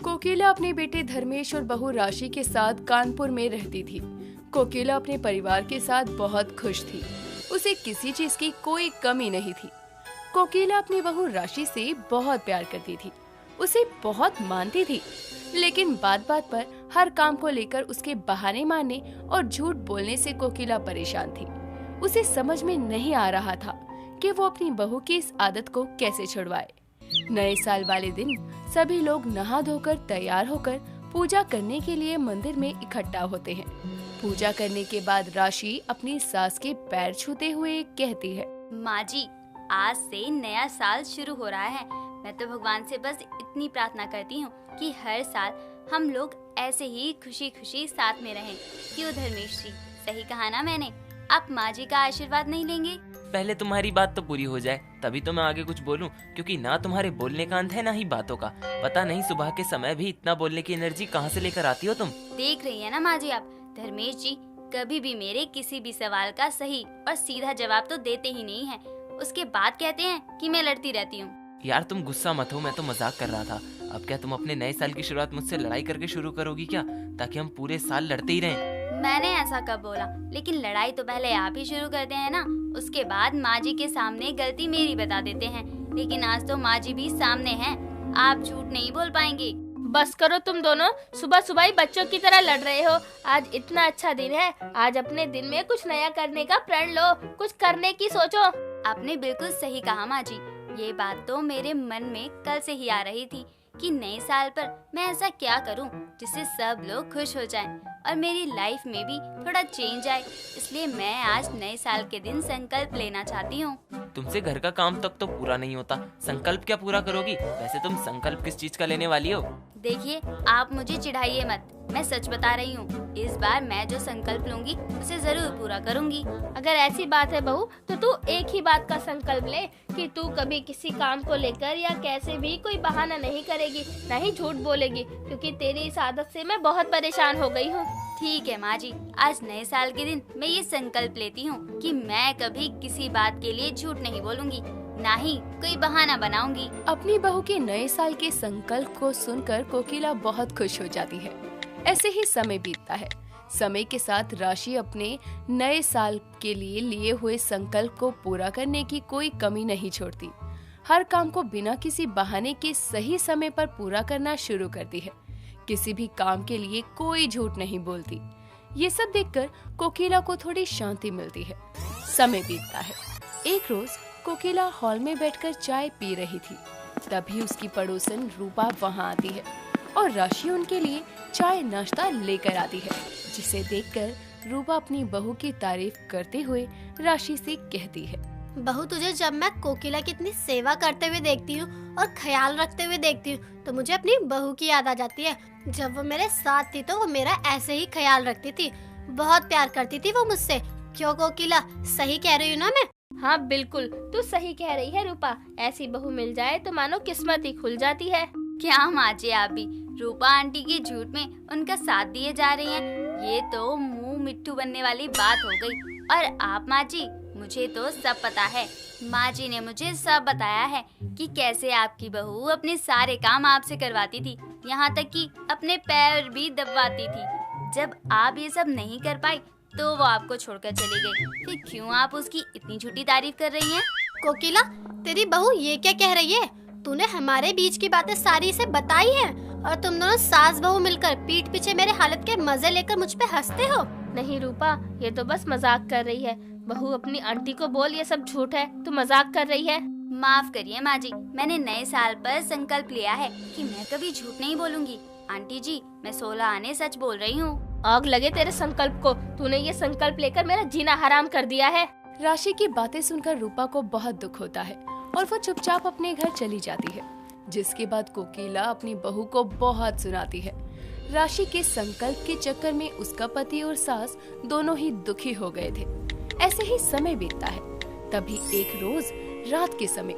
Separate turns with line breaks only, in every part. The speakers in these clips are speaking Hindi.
कोकिला अपने बेटे धर्मेश और बहू राशि के साथ कानपुर में रहती थी। कोकिला अपने परिवार के साथ बहुत खुश थी। उसे किसी चीज की कोई कमी नहीं थी। कोकिला अपनी बहू राशि से बहुत प्यार करती थी, उसे बहुत मानती थी, लेकिन बात बात पर हर काम को लेकर उसके बहाने मारने और झूठ बोलने से कोकिला परेशान थी। उसे समझ में नहीं आ रहा था कि वो अपनी बहू की इस आदत को कैसे छुड़वाए। नए साल वाले दिन सभी लोग नहा धोकर तैयार होकर पूजा करने के लिए मंदिर में इकट्ठा होते हैं। पूजा करने के बाद राशि अपनी सास के पैर छूते हुए कहती है,
माँ जी, आज से नया साल शुरू हो रहा है। मैं तो भगवान से बस इतनी प्रार्थना करती हूँ कि हर साल हम लोग ऐसे ही खुशी खुशी साथ में रहें। क्यों धर्मेश जी, सही कहा ना मैंने? आप माँ जी का आशीर्वाद नहीं लेंगे?
पहले तुम्हारी बात तो पूरी हो जाए, तभी तो मैं आगे कुछ बोलूं, क्योंकि ना तुम्हारे बोलने का अंत है ना ही बातों का। पता नहीं सुबह के समय भी इतना बोलने की एनर्जी कहाँ से लेकर आती हो तुम।
देख रही है ना माँ जी आप, धर्मेश जी कभी भी मेरे किसी भी सवाल का सही और सीधा जवाब तो देते ही नहीं है। उसके बाद कहते हैं कि मैं लड़ती रहती हूँ।
यार तुम गुस्सा मत हो, मैं तो मजाक कर रहा था। अब क्या तुम अपने नए साल की शुरुआत मुझसे लड़ाई करके शुरू करोगी क्या, ताकि हम पूरे साल लड़ते ही रहें?
मैंने ऐसा कब बोला? लेकिन लड़ाई तो पहले आप ही शुरू करते हैं ना, उसके बाद माँ जी के सामने गलती मेरी बता देते हैं। लेकिन आज तो माँ जी भी सामने हैं, आप झूठ नहीं बोल पाएंगे।
बस करो तुम दोनों, सुबह सुबह ही बच्चों की तरह लड़ रहे हो। आज इतना अच्छा दिन है, आज अपने दिन में कुछ नया करने का प्रण लो, कुछ करने की सोचो।
आपने बिल्कुल सही कहा माँ जी, ये बात तो मेरे मन में कल से ही आ रही थी कि नए साल पर मैं ऐसा क्या करूं जिससे सब लोग खुश हो जाएं और मेरी लाइफ में भी थोड़ा चेंज आए। इसलिए मैं आज नए साल के दिन संकल्प लेना चाहती हूँ।
तुमसे घर का काम तक तो पूरा नहीं होता, संकल्प क्या पूरा करोगी? वैसे तुम संकल्प किस चीज का लेने वाली हो?
देखिए, आप मुझे चिढ़ाइए मत, मैं सच बता रही हूँ। इस बार मैं जो संकल्प लूंगी उसे जरूर पूरा करूंगी।
अगर ऐसी बात है बहू, तो तू एक ही बात का संकल्प ले कि तू कभी किसी काम को लेकर या कैसे भी कोई बहाना नहीं करेगी, न ही झूठ बोलेगी, क्योंकि तेरी इस आदत से मैं बहुत परेशान हो गई हूँ।
ठीक है माँ जी, आज नए साल के दिन मैं ये संकल्प लेती हूँ कि मैं कभी किसी बात के लिए झूठ नहीं बोलूंगी, ना ही कोई बहाना बनाऊंगी।
अपनी बहू के नए साल के संकल्प को सुनकर कोकिला बहुत खुश हो जाती है। ऐसे ही समय बीतता है। समय के साथ राशि अपने नए साल के लिए हुए संकल्प को पूरा करने की कोई कमी नहीं छोड़ती। हर काम को बिना किसी बहाने के सही समय पर पूरा करना शुरू करती है। किसी भी काम के लिए कोई झूठ नहीं बोलती। ये सब देखकर कोकिला को थोड़ी शांति मिलती है। समय बीतता है। एक रोज कोकिला हॉल में बैठकर चाय पी रही थी। तभी उसकी पड़ोसन रूपा वहाँ आती है और राशि उनके लिए चाय नाश्ता लेकर आती है, जिसे देखकर रूपा अपनी बहू की तारीफ करते हुए राशि से कहती है,
बहू, तुझे जब मैं कोकिला की इतनी सेवा करते हुए देखती हूँ और ख्याल रखते हुए देखती हूँ तो मुझे अपनी बहू की याद आ जाती है। जब वो मेरे साथ थी तो वो मेरा ऐसे ही ख्याल रखती थी, बहुत प्यार करती थी वो मुझसे। क्यों कोकिला, सही कह रही हूँ ना मैं?
हाँ बिल्कुल, तू सही कह रही है रूपा। ऐसी बहू मिल जाए तो मानो किस्मत ही खुल जाती है।
क्या माँ जी, आप भी रूपा आंटी के झूठ में उनका साथ दिए जा रही हैं? ये तो मुंह मिट्ठू बनने वाली बात हो गई। और आप माँ जी, मुझे तो सब पता है। माँ जी ने मुझे सब बताया है कि कैसे आपकी बहू अपने सारे काम आपसे करवाती थी, यहाँ तक कि अपने पैर भी दबवाती थी। जब आप ये सब नहीं कर पाई तो वो आपको छोड़कर चली गई। फिर क्यों आप उसकी इतनी झूठी तारीफ कर रही हैं?
कोकिला, तेरी बहू ये क्या कह रही है? तूने हमारे बीच की बातें सारी इसे बताई हैं और तुम दोनों सास बहू मिलकर पीठ पीछे मेरे हालत के मजे लेकर मुझ पे हंसते हो।
नहीं रूपा, ये तो बस मजाक कर रही है। बहू अपनी आंटी को बोल ये सब झूठ है, तू मजाक कर रही है।
माफ करिए माँ जी, मैंने नए साल पर संकल्प लिया है कि मैं कभी झूठ नहीं बोलूंगी। आंटी जी, मैं 16 आने सच बोल रही हूँ।
आग लगे तेरे संकल्प को, तूने ये संकल्प लेकर मेरा जीना हराम कर दिया है।
राशि की बातें सुनकर रूपा को बहुत दुख होता है और वो चुपचाप अपने घर चली जाती है। जिसके बाद कोकिला अपनी बहू को बहुत सुनाती है। राशि के संकल्प के चक्कर में उसका पति और सास दोनों ही दुखी हो गए थे। ऐसे ही समय बीतता है। तभी एक रोज रात के समय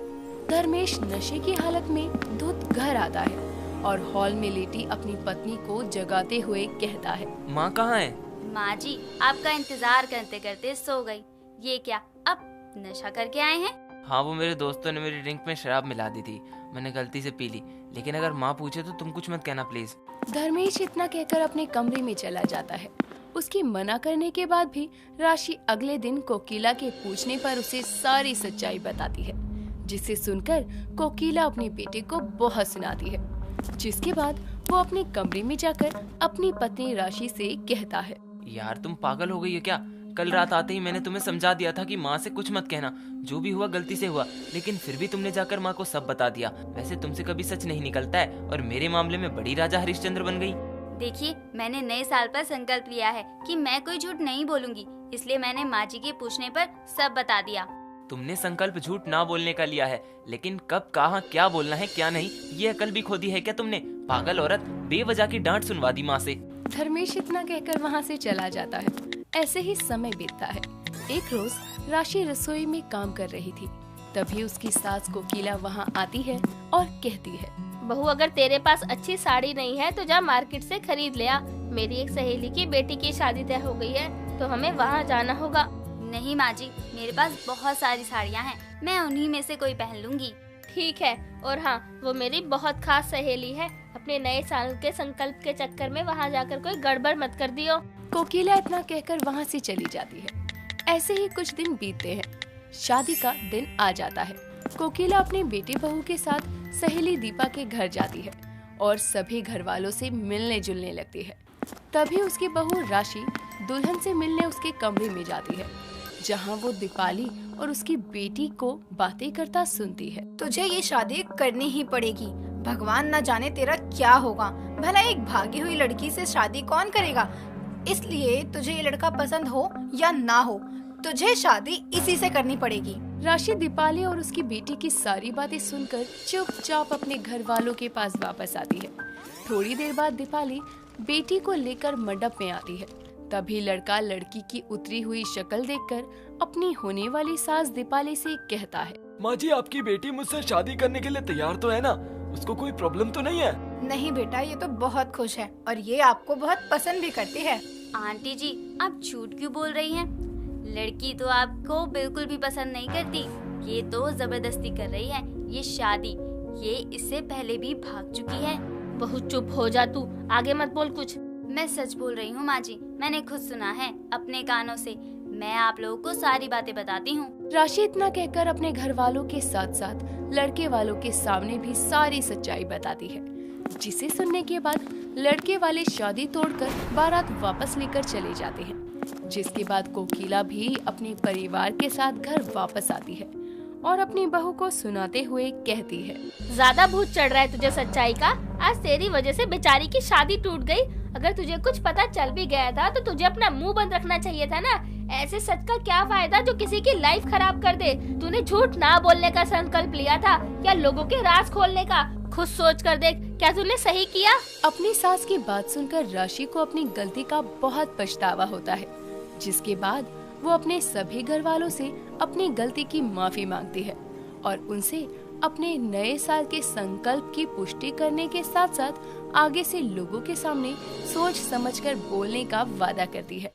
धर्मेश नशे की हालत में धुत घर आता है और हॉल में लेटी अपनी पत्नी को जगाते हुए कहता है,
माँ कहाँ है?
माँ जी, आपका इंतजार करते करते सो गई। ये क्या, अब नशा करके आए हैं?
हाँ, वो मेरे दोस्तों ने मेरी ड्रिंक में शराब मिला दी थी, मैंने गलती से पी ली। लेकिन अगर माँ पूछे तो तुम कुछ मत कहना प्लीज।
धर्मेश इतना कहकर अपने कमरे में चला जाता है। उसकी मना करने के बाद भी राशि अगले दिन कोकिला के पूछने पर उसे सारी सच्चाई बताती है, जिसे सुनकर कोकिला अपने बेटे को बहुत सुनाती है। जिसके बाद वो अपने कमरे में जाकर अपनी पत्नी राशि से कहता है,
यार तुम पागल हो गई हो क्या? कल रात आते ही मैंने तुम्हें समझा दिया था कि माँ से कुछ मत कहना, जो भी हुआ गलती से हुआ, लेकिन फिर भी तुमने जाकर माँ को सब बता दिया। वैसे तुमसे कभी सच नहीं निकलता है और मेरे मामले में बड़ी राजा हरिश्चंद्र बन गई।
देखिए, मैंने नए साल पर संकल्प लिया है कि मैं कोई झूठ नहीं बोलूंगी, इसलिए मैंने माँ जी के पूछने पर सब बता दिया।
तुमने संकल्प झूठ ना बोलने का लिया है, लेकिन कब कहाँ क्या बोलना है क्या नहीं, ये अकल भी खो दी है क्या तुमने? पागल औरत, बेवजह की डांट सुनवा दी माँ से।
धर्मेश इतना कहकर वहाँ से चला जाता है। ऐसे ही समय बीतता है। एक रोज राशि रसोई में काम कर रही थी, तभी उसकी सास कोकिला वहाँ आती है और कहती है,
बहू, अगर तेरे पास अच्छी साड़ी नहीं है तो जा मार्केट से खरीद ले आ। मेरी एक सहेली की बेटी की शादी तय हो गई है, तो हमें वहाँ जाना होगा।
नहीं माँ जी, मेरे पास बहुत सारी साड़ियाँ हैं, मैं उन्हीं में से कोई पहन लूंगी।
ठीक है, और हाँ, वो मेरी बहुत खास सहेली है। अपने नए साल के संकल्प के चक्कर में वहाँ जाकर कोई गड़बड़ मत कर दियो।
कोकिला इतना कहकर वहाँ से चली जाती है। ऐसे ही कुछ दिन बीतते हैं। शादी का दिन आ जाता है। कोकिला अपने बेटे बहू के साथ सहेली दीपा के घर जाती है और सभी घर वालों से मिलने जुलने लगती है। तभी उसकी बहू राशि दुल्हन से मिलने उसके कमरे में जाती है, जहाँ वो दीपाली और उसकी बेटी को बातें करता सुनती है।
तुझे ये शादी करनी ही पड़ेगी, भगवान न जाने तेरा क्या होगा। भला एक भागी हुई लड़की से शादी कौन करेगा? इसलिए तुझे ये लड़का पसंद हो या ना हो, तुझे शादी इसी से करनी पड़ेगी।
राशि दीपाली और उसकी बेटी की सारी बातें सुनकर चुपचाप अपने घर वालों के पास वापस आती है। थोड़ी देर बाद दीपाली बेटी को लेकर मंडप में आती है। तभी लड़का लड़की की उतरी हुई शक्ल देखकर अपनी होने वाली सास दीपाली से कहता है,
माँ जी, आपकी बेटी मुझसे शादी करने के लिए तैयार तो है ना? उसको कोई प्रॉब्लम तो नहीं है?
नहीं बेटा, ये तो बहुत खुश है और ये आपको बहुत पसंद भी करती है।
आंटी जी, आप झूठ क्यों बोल रही हैं? लड़की तो आपको बिल्कुल भी पसंद नहीं करती, ये तो जबरदस्ती कर रही है। ये शादी ये इससे पहले भी भाग चुकी है।
बहू चुप हो जा, तू आगे मत बोल कुछ।
मैं सच बोल रही हूँ माँ जी, मैंने खुद सुना है अपने कानों से। मैं आप लोगों को सारी बातें बताती हूँ।
राशि इतना कहकर अपने घर वालों के साथ साथ लड़के वालों के सामने भी सारी सच्चाई बताती है, जिसे सुनने के बाद लड़के वाले शादी तोड़कर बारात वापस लेकर चले जाते हैं। जिसके बाद कोकिला भी अपने परिवार के साथ घर वापस आती है और अपनी बहू को सुनाते हुए कहती है,
ज्यादा भूत चढ़ रहा है तुझे सच्चाई का। आज तेरी वजह से बेचारी की शादी टूट गई। अगर तुझे कुछ पता चल भी गया था तो तुझे अपना मुंह बंद रखना चाहिए था ना। ऐसे सच का क्या फायदा जो किसी की लाइफ खराब कर दे। तूने झूठ ना बोलने का संकल्प लिया था या लोगों के राज खोलने का? खुद सोच कर देख, क्या तूने सही किया?
अपनी सास की बात सुनकर राशि को अपनी गलती का बहुत पछतावा होता है, जिसके बाद वो अपने सभी घर वालों से अपनी गलती की माफी मांगती है और उनसे अपने नए साल के संकल्प की पुष्टि करने के साथ साथ आगे से लोगों के सामने सोच समझकर बोलने का वादा करती है।